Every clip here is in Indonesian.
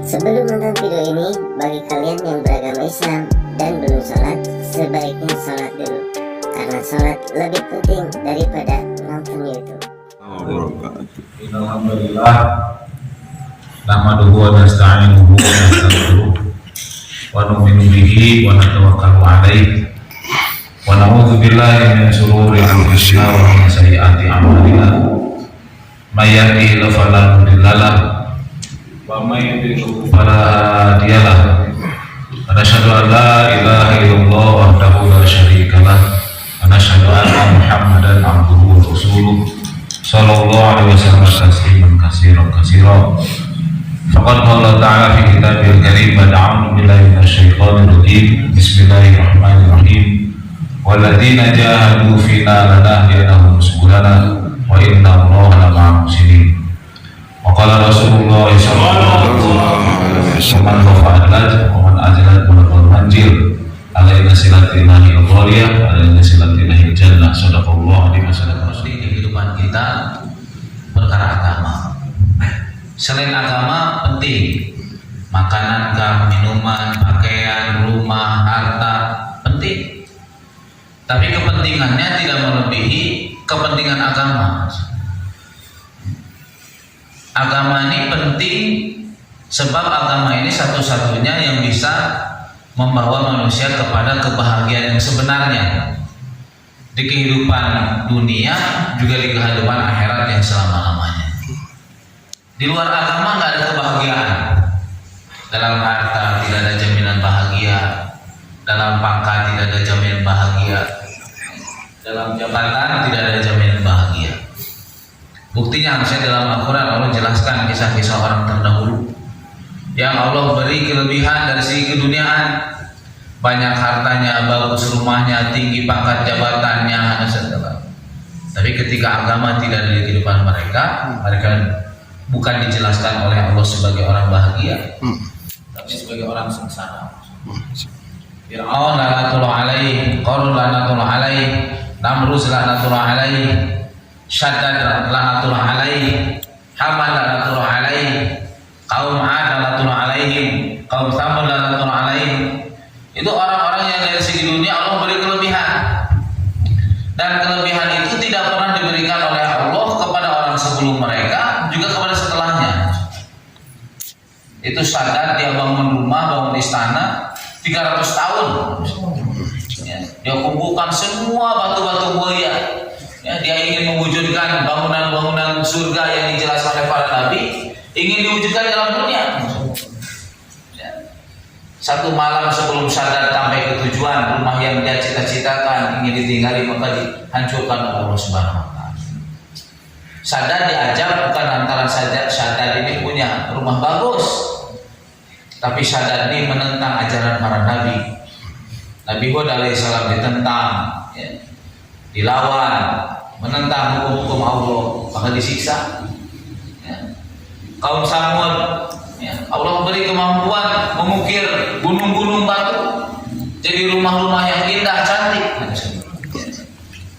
Sebelum menonton video ini, bagi kalian yang beragama Islam dan belum sholat, sebaiknya sholat dulu, karena sholat lebih penting daripada nonton YouTube. Alhamdulillah, nahmaduhu wa nasta'inuhu wa nastaghfiruh wa nu'minu bihi wa natawakkalu 'alaihi wa na'udzu billahi min shururi anfusina wa min sayyiati a'malina. May yahdihillahu fala mudilla lahu wa may yudlil fala hadiya lahu. Asyhadu an la ilaha illallah wahdahu la syarika lahu wa asyhadu anna Muhammadan abduhu wa rasuluh sallallahu alaihi wasallam tasliman katsiran katsiran. Faqad qala ta'ala fi kitabil karim ba'da a'udzu billahi minasyaitonir rajim. Bismillahirrahmanirrahim. Walladzina jahadu fina lanahdiyannahum subulana wa inna Allaha lama'al muhsinin. Wa qala Rasulullah sallallahu alaihi wasallam wa man azlat wa manjil alaina silatillahi al-ghaliyah alaina silatillahi jannah. Sadaqallahu alaihi wasallam. Kehidupan kita perkara agama. Selain agama penting, makanan, minuman, pakaian, rumah, harta penting. Tapi kepentingannya tidak melebihi kepentingan agama. Agama ini penting sebab agama ini satu-satunya yang bisa membawa manusia kepada kebahagiaan yang sebenarnya di kehidupan dunia juga di kehidupan akhirat yang selama-lamanya. Di luar agama nggak ada kebahagiaan. Dalam harta tidak ada jaminan bahagia, dalam pangkat tidak ada jaminan bahagia, dalam jabatan tidak ada jaminan bahagia. Buktinya harusnya dalam Al-Quran Allah jelaskan kisah-kisah orang terdahulu yang Allah beri kelebihan dari segi keduniaan. Banyak hartanya, bagus rumahnya, tinggi pangkat jabatannya, etc. Tapi ketika agama tidak ada di kehidupan mereka, mereka bukan dijelaskan oleh Allah sebagai orang bahagia, tapi sebagai orang sengsara. Fir'aun laknatullah alaihi, Qarun laknatullah alaihi, Namrud laknatullah alaihi, Syaddad laknatullah alaihi, Haman laknatullah alaihi, kaum 'ad laknatullah alaihim, kaum Tsamud laknatullah alaihim. Itu orang-orang yang dari segi dunia Allah beri kelebihan, dan kelebihan itu tidak pernah diberikan oleh Allah kepada orang sebelum mereka juga kepada setelahnya. Itu Sadat, dia bangun rumah, bangun istana 300 tahun ya, dia kumpulkan semua batu-batu mulia ya, dia ingin mewujudkan bangunan-bangunan surga yang dijelaskan oleh para nabi, ingin diwujudkan dalam dunia. Satu malam sebelum Sadat sampai ke tujuan, rumah yang dia cita-citakan ingin ditinggali maka dihancurkan oleh Allah Subhanahu wa taala. Sadat diajak bukan antara saja Sadat ini punya rumah bagus, tapi Sadat ini menentang ajaran para nabi. Nabi Hud alaihissalam ditentang, ya, dilawan, menentang hukum-hukum Allah, maka disiksa. Ya. Kaum Tsamud, ya, Allah beri kemampuan mengukir gunung-gunung batu jadi rumah-rumah yang indah cantik.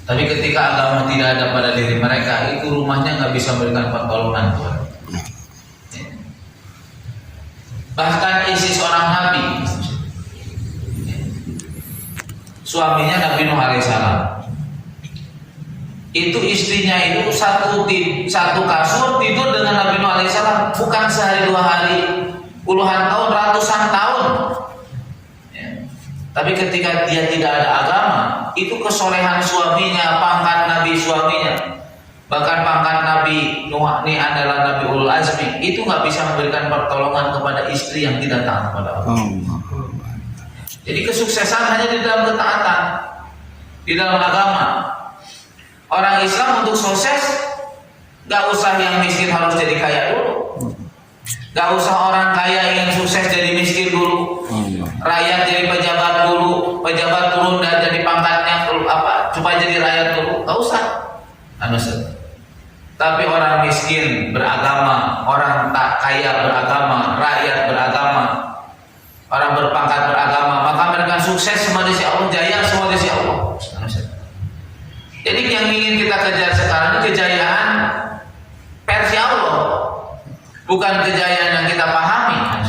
Tapi ketika agama tidak ada pada diri mereka, itu rumahnya nggak bisa memberikan pertolongan. Bahkan isi seorang nabi, suaminya Nabi Nuh alaihissalam, itu istrinya itu satu kasur tidur dengan Nabi Nuh alaihissalam, bukan sehari dua hari, puluhan tahun, ratusan tahun ya. Tapi ketika dia tidak ada agama, itu kesolehan suaminya, pangkat Nabi suaminya, bahkan pangkat Nabi Nuh ini adalah Nabi Ulul Azmi, itu nggak bisa memberikan pertolongan kepada istri yang tidak taat kepada Allah. Jadi kesuksesan hanya di dalam ketaatan, di dalam agama. Orang Islam untuk sukses gak usah yang miskin harus jadi kaya dulu, gak usah orang kaya ingin sukses jadi miskin dulu, rakyat jadi pejabat dulu, pejabat turun dan jadi pangkatnya supaya jadi rakyat dulu, gak usah. Tapi orang miskin beragama, orang tak kaya beragama, rakyat beragama, orang berpangkat beragama, maka mereka sukses semua di sisi Allah, jaya semua di sisi Allah. Jadi yang ingin kita kejar sekarang ini kejayaan versi Allah, bukan kejayaan yang kita pahami.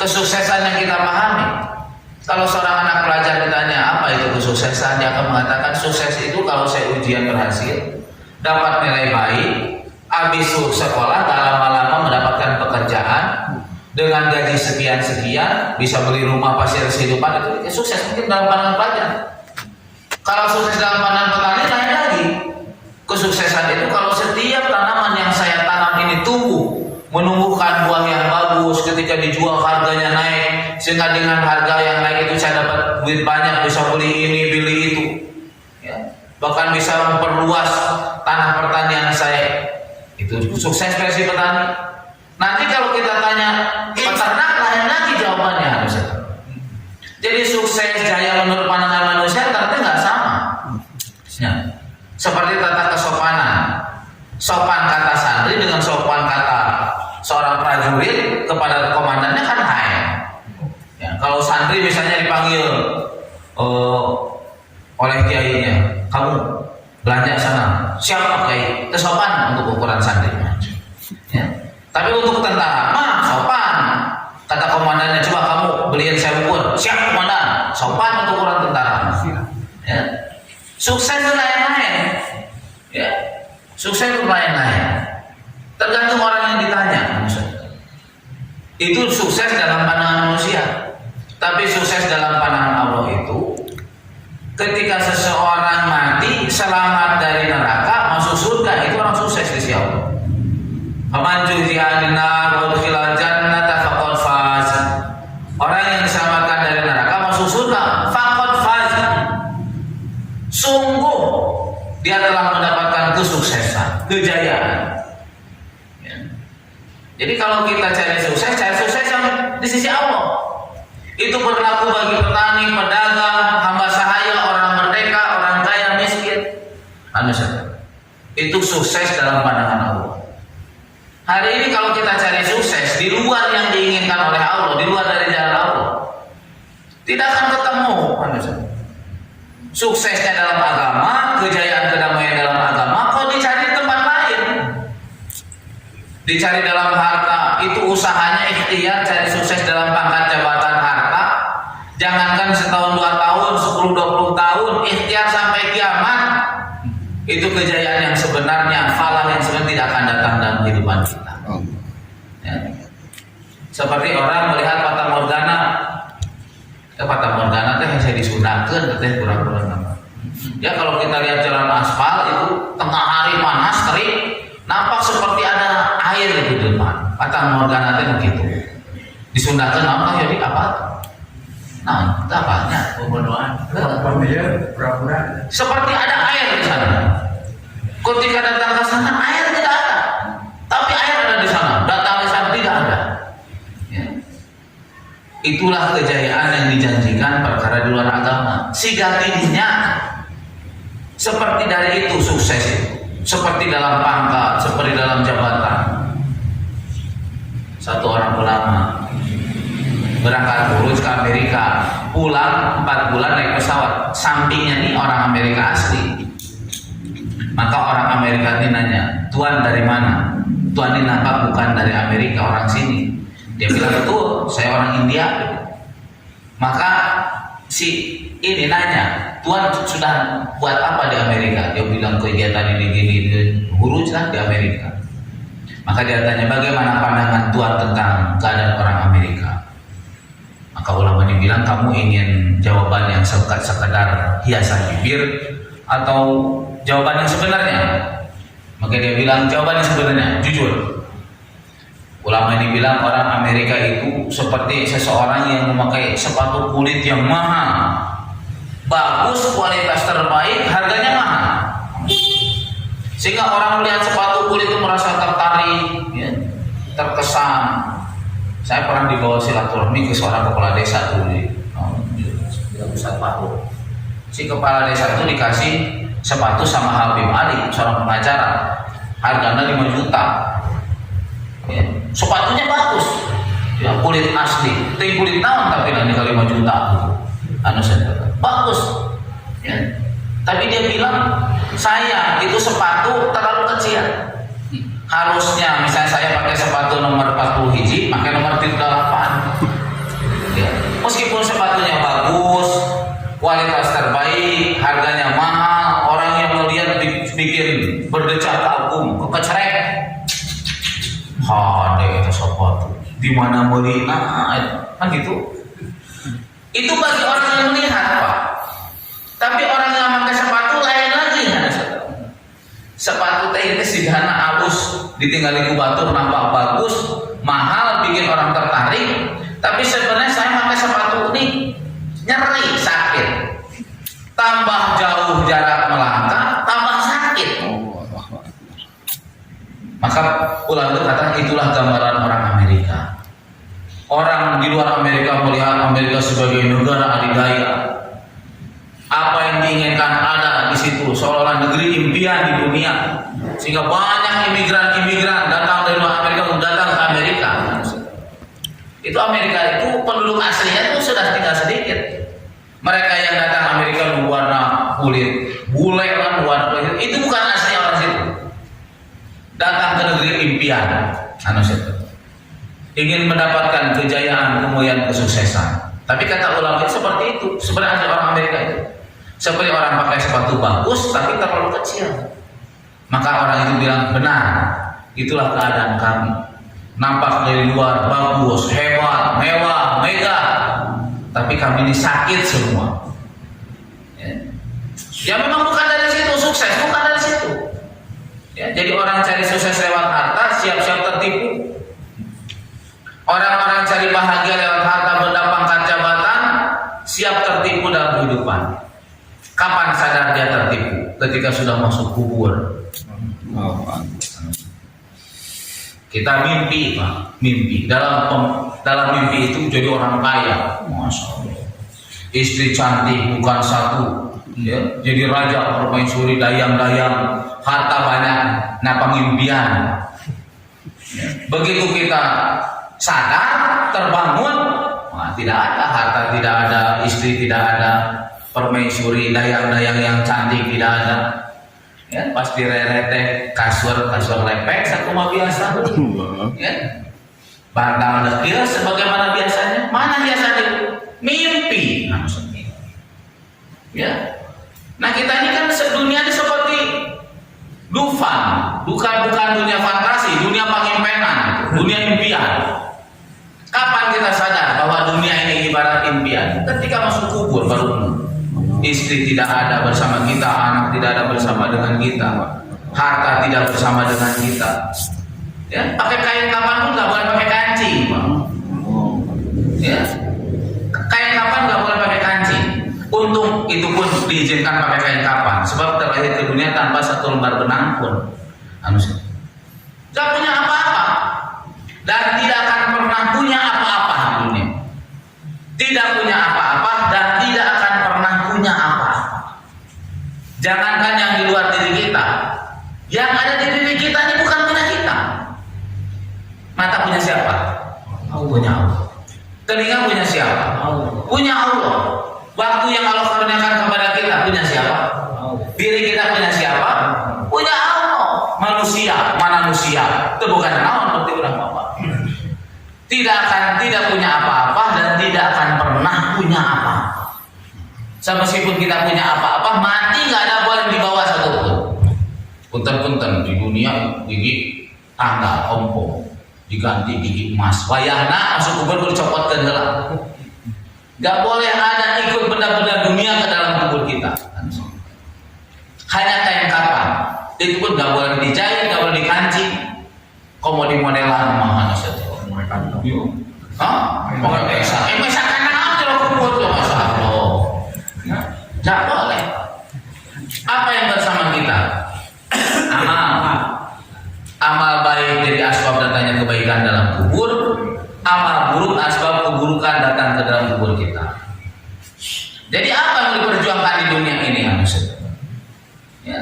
kesuksesan yang kita pahami. Kalau seorang anak pelajar ditanya apa itu kesuksesan, dia akan mengatakan sukses itu kalau saya ujian berhasil, dapat nilai baik, habis sekolah tak lama-lama mendapatkan pekerjaan dengan gaji sekian-sekian, bisa beli rumah pasir kehidupan, itu sukses mungkin dalam pandangan pelajar. Kalau sukses dalam pandangan petani lain lagi. Kesuksesan itu kalau setiap tanaman yang saya tanam ini tumbuh, menumbuhkan buah yang bagus, ketika dijual harganya naik, sehingga dengan harga yang naik itu saya dapat duit banyak, bisa beli ini, beli itu, ya. Bahkan bisa memperluas tanah pertanian saya. Itu sukses versi petani. Nanti kalau kita tanya peternak, lain lagi jawabannya harusnya. Jadi sukses jaya menurut pandangan manusia ternyata nggak sama. Ya. Seperti tata kesopanan, sopan kata santri dengan sopan kata seorang prajurit kepada komandannya kan hai. Ya, kalau santri misalnya dipanggil oleh kiainya, kamu belanja sana, siapa kiai? Itu sopan untuk ukuran santri. Ya. Tapi untuk tentara, sopan. Kata komandannya, coba kamu beliin saya ukur, siap komandan, sopan untuk ukuran tentara. Ya. Sukses itu lain-lain, ya. Sukses itu lain-lain. Tergantung orang yang ditanya. Itu sukses dalam pandangan manusia. Tapi sukses dalam pandangan Allah itu ketika seseorang mati selamat dari neraka masuk surga, itu orang sukses di sisi Allah. Faman zuhziha 'anil nar wa udkhilal jannata faqad faz. Orang yang diselamatkan dari neraka masuk surga, faqad faz. Sungguh dia telah mendapatkan kesuksesan, kejayaan. Ya. Jadi kalau kita cari sukses yang di sisi Allah. Itu berlaku bagi petani, pedagang, hamba sahaya, orang merdeka, orang kaya, miskin. Itu sukses dalam pandangan Allah. Hari ini kalau kita cari sukses di luar yang diinginkan oleh Allah, di luar dari jalan Allah, tidak akan ketemu. Suksesnya dalam agama, kejayaan kedamaian dalam agama, kok dicari di tempat lain. Dicari dalam harta, itu usahanya ikhtiar cari sukses dalam pangkat jabatan harta. Jangankan setahun 2 tahun, 10-20 tahun, ikhtiar sampai kiamat. Itu kejayaan yang sebenarnya, falah yang sebenarnya tidak akan datang dalam kehidupan kita. Ya. Seperti orang melihat Fata Morgana. Fata Morgana yang saya disunahkan, katanya kurang-kurang nama. Ya kalau kita lihat jalan aspal itu tengah hari panas terik, nampak seperti ada air di depan. Fata Morgana itu begitu. Disunahkan apa jadi apa? Nah, itu apanya? Pembunuhan. Seperti ada air di sana. Ketika datang ke sana air tidak ada, tapi air ada di sana. Datang ke sana tidak ada. Ya. Itulah kejayaan yang dijanjikan perkara di luar agama. Sigatinya seperti dari itu sukses itu. Seperti dalam pangkat, seperti dalam jabatan. Satu orang ulama berangkat lurus ke Amerika, pulang 4 bulan naik pesawat. Sampingnya nih orang Amerika asli. Maka orang Amerika ini nanya, "Tuan dari mana?" "Tuan ini nampak bukan dari Amerika, orang sini." Dia bilang, "Betul, saya orang India." Maka si ini nanya, "Tuan sudah buat apa di Amerika?" Dia bilang, "Kegiatan ini huruflah di Amerika." Maka dia tanya, "Bagaimana pandangan Tuan tentang keadaan orang Amerika?" Maka ulama dibilang, "Kamu ingin jawaban yang sekedar hiasan bibir atau jawaban yang sebenarnya?" Maka dia bilang, "Jawaban yang sebenarnya, jujur." Ulama ini bilang orang Amerika itu seperti seseorang yang memakai sepatu kulit yang mahal, bagus, kualitas terbaik, harganya mahal, sehingga orang melihat sepatu kulit itu merasa tertarik, ya, terkesan. Saya pernah dibawa silaturahmi ke seorang kepala desa dulu di Ustaz Fahru. Si kepala desa itu dikasih sepatu sama Habib Ali, seorang pengacara, harganya 5 juta. Ya, sepatunya bagus, ya, kulit asli, itu kulit naon tapi nanti kali 5 juta, bagus. Ya. Tapi dia bilang, "Saya itu sepatu terlalu kecil. Harusnya misalnya saya pakai sepatu nomor 40 hiji, pakai nomor 38. Hade itu sepatu di mana melihat kan gitu. Itu bagi orang yang melihat Pak. Tapi orang yang pakai sepatu lain lagi ya. Sepatu teh itu sederhana halus ditinggali ku batur nampak bagus mahal bikin orang tertarik. Tapi sebenarnya saya pakai sepatu ini nyeri sakit. Tambah jauh jarak melangkah tambah sakit. Maka ulama itu kata itulah gambaran orang Amerika. Orang di luar Amerika melihat Amerika sebagai negara adidaya. Apa yang diinginkan ada di situ, seolah-olah negeri impian di dunia. Sehingga banyak imigran datang dari luar Amerika untuk datang ke Amerika. Itu Amerika itu penduduk aslinya itu sudah tinggal sedikit. Mereka yang datang Amerika berwarna kulit bule kan warna kulit itu bukan asli orang situ. Datang ke negeri impian, ingin mendapatkan kejayaan, kemuliaan, kesuksesan. Tapi kata ulama seperti itu. Sebenarnya orang Amerika itu seperti orang pakai sepatu bagus tapi terlalu kecil. Maka orang itu bilang benar, itulah keadaan kami. Nampak dari luar bagus, hebat, mewah, megah, tapi kami ini sakit semua. Ya memang bukan dari situ sukses, bukan dari situ. Ya, jadi orang cari sukses lewat harta siap-siap tertipu. Orang-orang cari bahagia lewat harta, benda, pangkat, jabatan siap tertipu dalam kehidupan. Kapan sadar dia tertipu? Ketika sudah masuk kubur. Kita mimpi, Pak, mimpi. Dalam mimpi itu jadi orang kaya, Masya Allah. Istri cantik bukan satu, ya, jadi raja permaisuri dayang-dayang, harta banyak, nah pengimpian. Begitu kita sadar, terbangun, nah, tidak ada harta, tidak ada istri, tidak ada permaisuri dayang-dayang yang cantik, tidak ada. Ya, pas direrete kasur lepek sakuma biasa. Ya. Bantang dekil sebagaimana biasanya. Mana biasanya? Mimpi. Nah, maksudnya. Ya. Nah, kita ini kan dunia ini seperti Dufan, bukan dunia fantasi, dunia pengimpinan, dunia impian. Kapan kita sadar bahwa dunia ini ibarat impian? Ketika masuk kubur baru istri tidak ada bersama kita, anak tidak ada bersama dengan kita, harta tidak bersama dengan kita. Ya, pakai kain kapan pun nggak boleh pakai kancing, Pak. Ya, kain kapan nggak boleh pakai kancing. Untung itu pun diizinkan pakai kain kapan, sebab terlahir ke dunia tanpa satu lembar benang pun. Gak punya apa-apa dan tidak akan pernah punya apa-apa di dunia. Tidak punya apa-apa dan tidak akan pernah punya apa-apa. Jangankan yang di luar diri kita, yang ada di diri kita ini bukan punya kita. Mata punya siapa? Punya Allah. Telinga punya siapa? Punya Allah. Waktu yang Allah karuniakan kepada kita punya siapa? Diri kita punya siapa? Punya Allah. Manusia, mana manusia? Itu bukan naon seperti orang bapak. Tidak punya apa-apa dan tidak akan pernah punya apa-apa. Meskipun kita punya apa-apa, mati nggak ada boleh dibawa satupun. Punten-punten di dunia gigi tangga ompong diganti gigi emas. Wayahna masuk kubur dicopot ke dalam. Gak boleh ada ikut benda-benda dunia ke dalam kubur kita. Hanya kain kapan. Itu pun gak boleh dijahit, gak boleh dikancing. Komodi modelan mana saja. Hah? Masa karena aja lo kubur tuh Masya Allah. Gak boleh. Apa yang bersama kita? Amal baik jadi asbab datangnya kebaikan dalam kubur. Amal buruk asbab keburukan datang ke dalam kubur kita. Jadi apa yang diperjuangkan di dunia ini ya?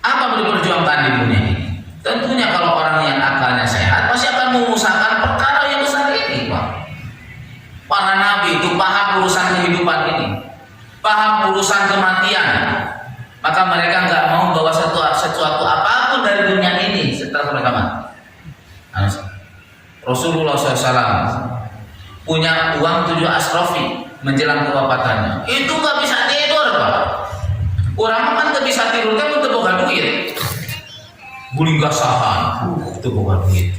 Apa yang diperjuangkan di dunia ini? Tentunya kalau orang yang akalnya sehat pasti akan mengusahakan perkara yang besar ini, Pak. Para nabi itu paham urusan kehidupan ini, paham urusan kematian. Maka mereka nggak mau bawa sesuatu apapun dari dunia ini setelah mereka mati. Rasulullah SAW punya uang 7 asrofi menjelang kewafatannya. Itu nggak bisa tidur, Pak. Orang kan nggak bisa tidur kan untuk bukan duit. guling gasahan. Itu bukan begitu.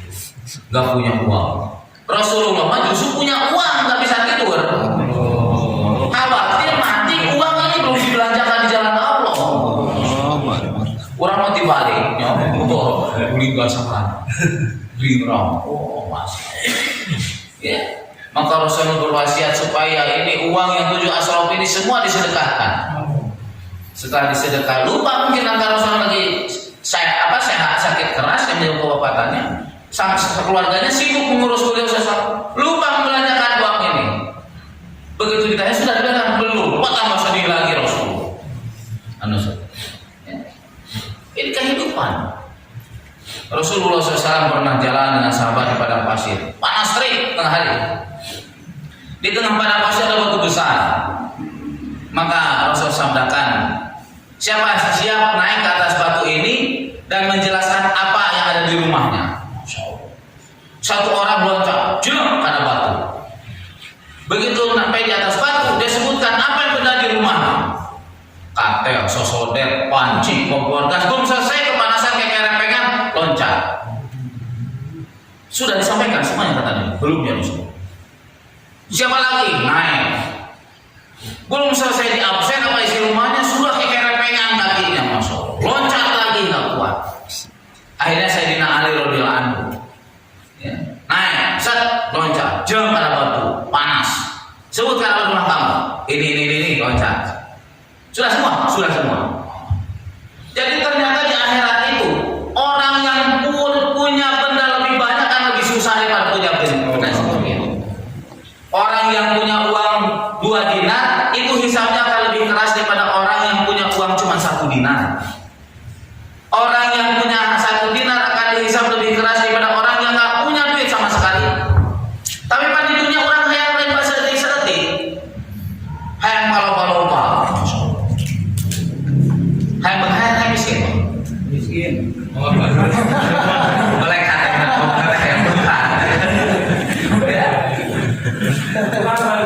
Gak punya uang. Rasulullah mah justru punya uang, gak bisa tidur. Khawatir mati uang ini belum dibelanjakan di jalan Allah. Orang mau dibalik, ya betul. Guling gasahan, guling ram. Oh masya. Ya. Maka Rasulullah berwasiat supaya ini uang yang 7 asraf ini semua disedekahkan. Setelah disedekah, lupa mungkin antara Rasulullah lagi sehat sakit keras yang menyebabkan kewafatannya, keluarganya sibuk mengurus beliau sesuatu, lupa membelanjakan uang ini. Begitu ditanya sudah dibelanjakan belum? Pak tambah sedih lagi Rasulullah. Ini kehidupan. Rasulullah SAW pernah jalan dengan sahabat di padang pasir, panas terik tengah hari. Di tengah padang pasir ada batu besar. Maka Rasul sabdakan, siapa siap naik ke atas batu ini dan menjelaskan apa yang ada di rumahnya? Satu orang meloncat, jum, ada batu. Begitu sampai di atas batu, dia sebutkan apa yang benar di rumahnya. Katel, sosodet, panci, kompor gas, belum selesai kepanasan kayak kerepengan, loncat. Sudah disampaikan semuanya katanya, belum ya Rasul. Siapa lagi? Naik. Belum selesai di absen apa isi rumahnya, sudah kayak kerepengan kakinya, masuk. Loncat lagi nggak kuat. Akhirnya Sayyidina Ali radhiyallahu anhu, ya, naik, set, loncat, jam pada batu, panas. Sebutkan rumah kamu, ini, loncat. Sudah semua. Jadi ternyata di akhirat itu orang yang punya benda lebih banyak kan lebih susah daripada punya benda sedikit. Orang yang punya uang 2 dinar itu hisabnya akan lebih keras daripada orang yang punya uang cuma 1 dinar. Orang yang punya 1 dinar akan dihisab lebih keras daripada orang yang nggak punya duit sama sekali. Tapi pada dunia orang hayang lain bahasa detik, hayang balok-balok, hayang miskin. Boleh kata hayang bukan.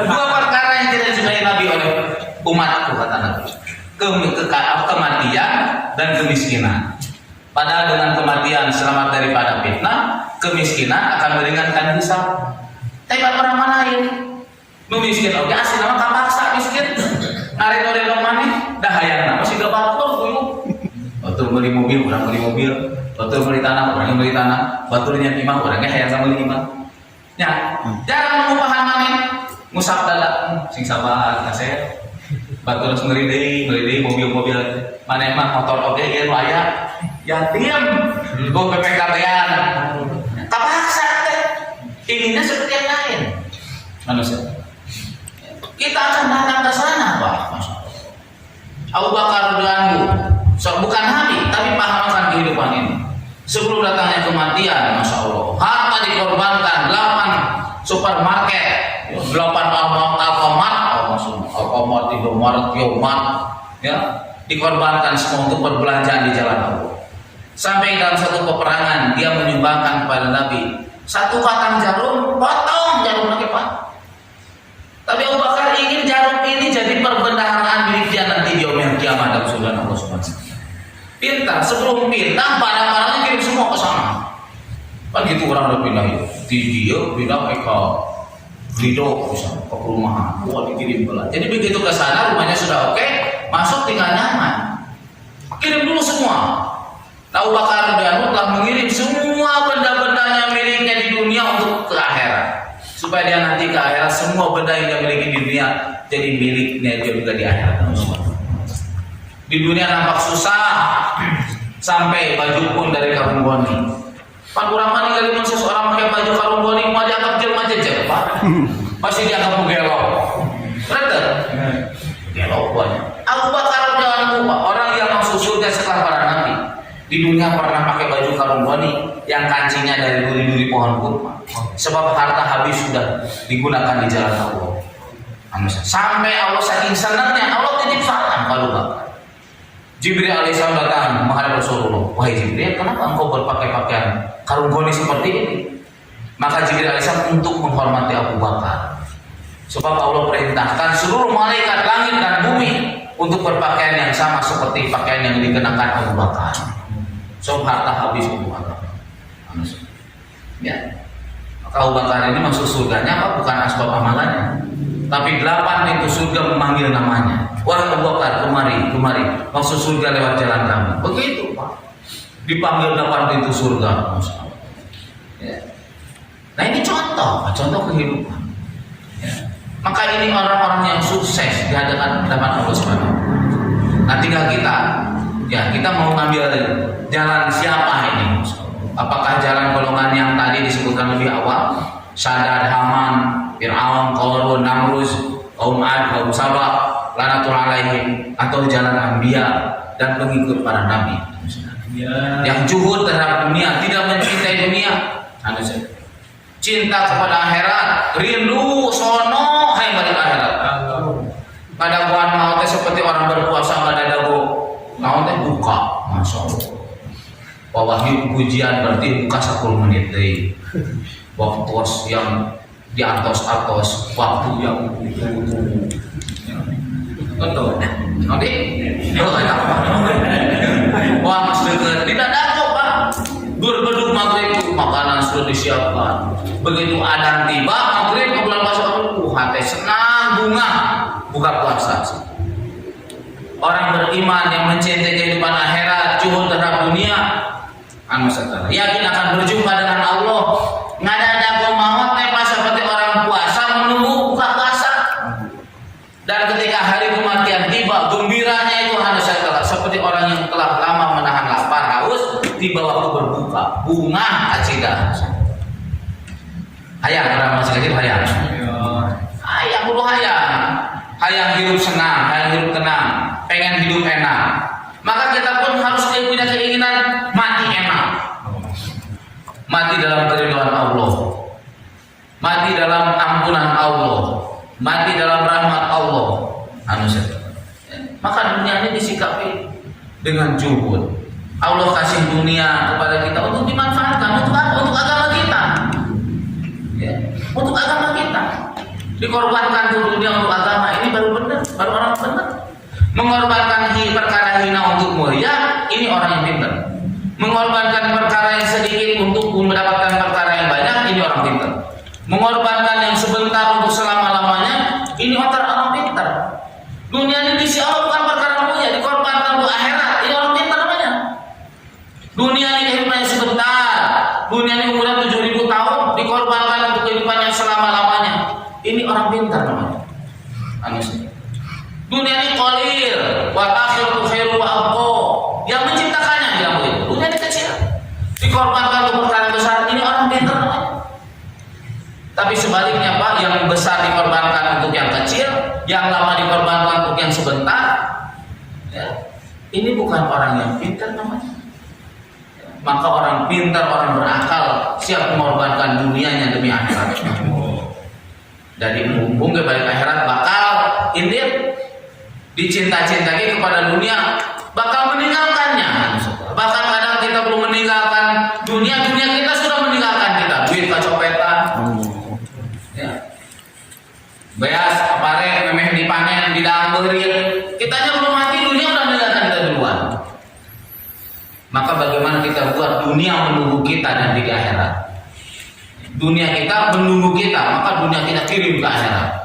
Dua perkara yang tidak disukai Nabi oleh umatku, kata Nabi, kematian dan kemiskinan. Padahal dengan kematian selamat daripada fitnah, kemiskinan akan meringankan hisab. Tapi orang mana ini? Miskin, oke asli nama kapaksa miskin. Narik mana? Dah hayang masih gak batur dulu. Batur beli mobil, orang beli mobil. Batur beli tanah, orang yang beli tanah. Baturnya imam, orangnya hayang sama beli imam. Ya, jarang mengupahan mana? Ngusap dalam, sing sabar, kasih. Batur sendiri deh, mobil-mobil. Mana emang motor oke, ya layak. Ya diam, gue PPKT-an. Kapaksa teh, ininya seperti yang lain. Manusia. Kita akan datang ke sana, Pak. Abu Bakar radhiyallahu, bukan Nabi, tapi paham akan kehidupan ini. Sebelum datangnya kematian, Masya Allah, harta dikorbankan 8 supermarket, 8 Alfamart, Indomaret, Yomart, ya, dikorbankan semua untuk perbelanjaan di jalan Allah. Sampai dalam satu peperangan dia menyumbangkan kepada Nabi 1 batang jarum, potong jarum lagi Pak. Tapi Abu Bakar ingin jarum ini jadi perbendaharaan milik dia nanti di yaumil kiamat dalam surga Allah Subhanahu wa taala. Pintar, sebelum pintar barang-barangnya kirim semua ke sana. Kan gitu orang udah pindah ya. Dia pindah ke Lido misalnya, ke perumahan. Wah dikirim pula. Jadi begitu ke sana rumahnya sudah oke, masuk tinggal nyaman. Kirim dulu semua. Abu Bakar telah mengirim semua benda-bendanya miliknya di dunia untuk ke akhirat. Supaya dia nanti ke akhirat semua benda yang dia miliki di dunia jadi miliknya dia juga di akhirat. Di dunia nampak susah sampai baju pun dari karung boni. Pak kurang mana kali seseorang pakai baju karung boni mau dianggap jelma jejer Pak. Pasti dianggap gelok. Betul? Gelok banyak. Abu Bakar jangan lupa orang yang masuk surga setelah para nabi. Di dunia pernah pakai baju karung boni yang kancingnya dari duri-duri pohon kurma. Sebab harta habis sudah digunakan di jalan Allah. Sampai Allah saking senangnya Allah titip salam kalau Bakar. Jibril alaihissalam datang menghadap Rasulullah. Wahai Jibril, kenapa engkau berpakaian karung goni seperti ini? Maka Jibril alaihissalam untuk menghormati Abu Bakar. Sebab Allah perintahkan seluruh malaikat langit dan bumi untuk berpakaian yang sama seperti pakaian yang dikenakan Abu Bakar. Sob harta habis untuk agama. Ya. Maka Abu Bakar ini masuk surganya apa? Bukan asbab amalannya, tapi 8 pintu surga memanggil namanya. Wahai Abu Bakar, kemari, kemari. Masuk surga lewat jalan kami. Begitu Pak. Dipanggil 8 pintu surga. Masya Allah. Ya. Nah ini contoh kehidupan. Ya. Maka ini orang-orang yang sukses di hadapan Allah Subhanahu. Nah tinggal kita, ya kita mau ngambil jalan siapa ini? Apakah jalan golongan yang tadi disebutkan lebih awal, Saddad, Haman, Fir'aun, Qarun, Namrus, kaum Ad, kaum Sabah, lanatul alaihim, atau jalan Anbiya dan pengikut para nabi yang juhud terhadap dunia, tidak mencintai dunia, cinta kepada akhirat, rindu sono hai balik akhirat. Pada bulan mau seperti orang berpuasa pada dago mau buka, masya Allah. Wahyu pujian berarti buka 10 menit deh. Waktu yang diatos-atos, waktu yang betul. Nanti kalau kayak apa? Wah mas deket tidak dago Pak. Berbeduk maghrib makanan sudah disiapkan. Begitu adzan tiba maghrib bulan puasa hati senang bunga buka puasa. Orang beriman yang mencintai kehidupan akhirat, juhud terhadap dunia, yakin akan berjumpa dengan Allah. Nggak ada maut pas seperti orang puasa menunggu buka puasa. Dan ketika hari kematian tiba, gembiranya itu seperti orang yang telah lama menahan lapar haus, tiba waktu berbuka, bunga acidah. Hayang orang masih kecil hayang. Hayang dulu hayang hidup senang, hayang hidup tenang, pengen hidup enak. Maka kita pun harus punya keinginan mati enak, mati dalam keridhaan Allah, mati dalam ampunan Allah, mati dalam rahmat Allah. Maka dunia ini disikapi dengan juhud. Allah kasih dunia kepada kita untuk dimanfaatkan untuk apa? Untuk agama kita. Ya, untuk agama kita. Dikorbankan dunia untuk agama ini baru benar, baru orang benar. Mengorbankan perkara hina untuk mulia, ini orang yang pintar. Mengorbankan perkara yang sedikit untuk mendapatkan perkara yang banyak, ini orang pintar. Mengorbankan yang sebentar untuk selama-lamanya, ini orang pintar. Dunia ini diisi Allah bukan perkara mulia, dikorbankan untuk akhirat, ini orang pintar namanya. Dunia ini kehidupannya sebentar, dunia ini umurnya 7.000 tahun, dikorbankan untuk kehidupannya selama-lamanya, ini orang pintar namanya. Dunia ini qalil, wal akhiratu khairu wa abqa. Yang menciptakannya dia mulia. Dunia ini kecil, dikorbankan untuk perkara besar, ini orang pintar namanya. Tapi sebaliknya Pak, yang besar dikorbankan untuk yang kecil, yang lama dikorbankan untuk yang sebentar. Ya, ini bukan orang yang pintar namanya. Maka orang pintar, orang berakal, siap mengorbankan dunianya demi akhirat. Jadi mumpung ke balik akhirat bakal indit dicinta-cintai kepada dunia, bakal meninggalkannya. Bahkan kadang kita belum meninggalkan dunia kita sudah meninggalkan kita. Duit kecopetan, ya. Beas, apare, memeh dipanen, didamberin. Kitanya belum mati, dunia udah meninggalkan kita duluan. Maka bagaimana kita buat dunia menunggu kita dan di akhirat? Dunia kita menunggu kita, maka dunia kita kirim ke akhirat.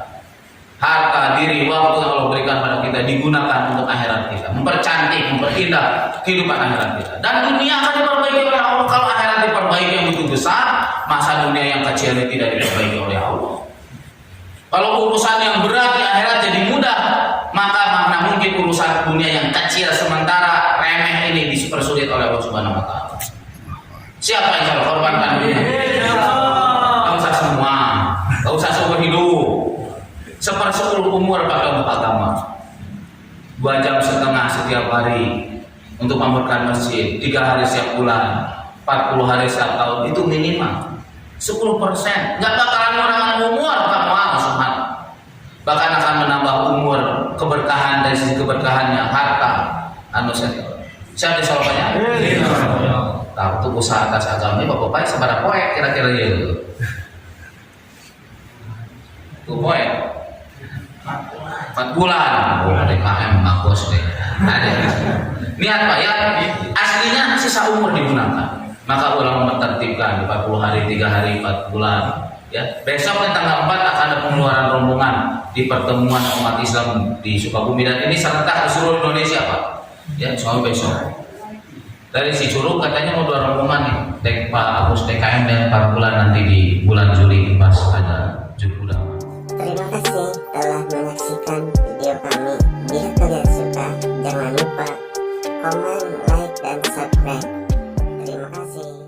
Harta, diri, waktu yang Allah berikan pada kita digunakan untuk akhirat kita, mempercantik, memperindah kehidupan akhirat kita. Dan dunia akan diperbaiki oleh Allah. Kalau akhirat diperbaiki yang begitu besar, masa dunia yang kecil ini tidak diperbaiki oleh Allah. Kalau urusan yang berat di akhirat jadi mudah, maka mana mungkin urusan dunia yang kecil sementara remeh ini dipersulit oleh Allah Subhanahu wa taala. Siapa yang harus korbankan dunia? Gak usah semua, gak usah seumur hidup. 1/10 umur pakai untuk agama, 2,5 jam setiap hari untuk memberkan masjid, 3 hari setiap bulan, 40 hari setiap tahun, itu minimal 10%. Nggak bakalan mengurangi umur, Pak Muhammad. Bahkan akan menambah umur, keberkahan dari sisi keberkahannya, harta, siapa disolokannya? Tahu tuh usaha atas agama ini bapak sebarang poek kira-kira gitu. Tuh poek 4 bulan, DKM bagus deh. Niat Pak ya, aslinya sisa seumur digunakan. Maka ulama mentertibkan 40 hari, 3 hari, 4 bulan. Ya, besok tanggal 4 akan ada pengeluaran rombongan di pertemuan umat Islam di Sukabumi, dan ini serentak di seluruh Indonesia, Pak. Ya, soal besok. Dari si Curug katanya mau 2 rombongan nih, Pak Agus TKM dan 4 bulan nanti di bulan Juli pas ada Jumlah. Terima kasih telah menyaksikan video kami. Jika kalian suka, jangan lupa komen, like, dan subscribe. Terima kasih.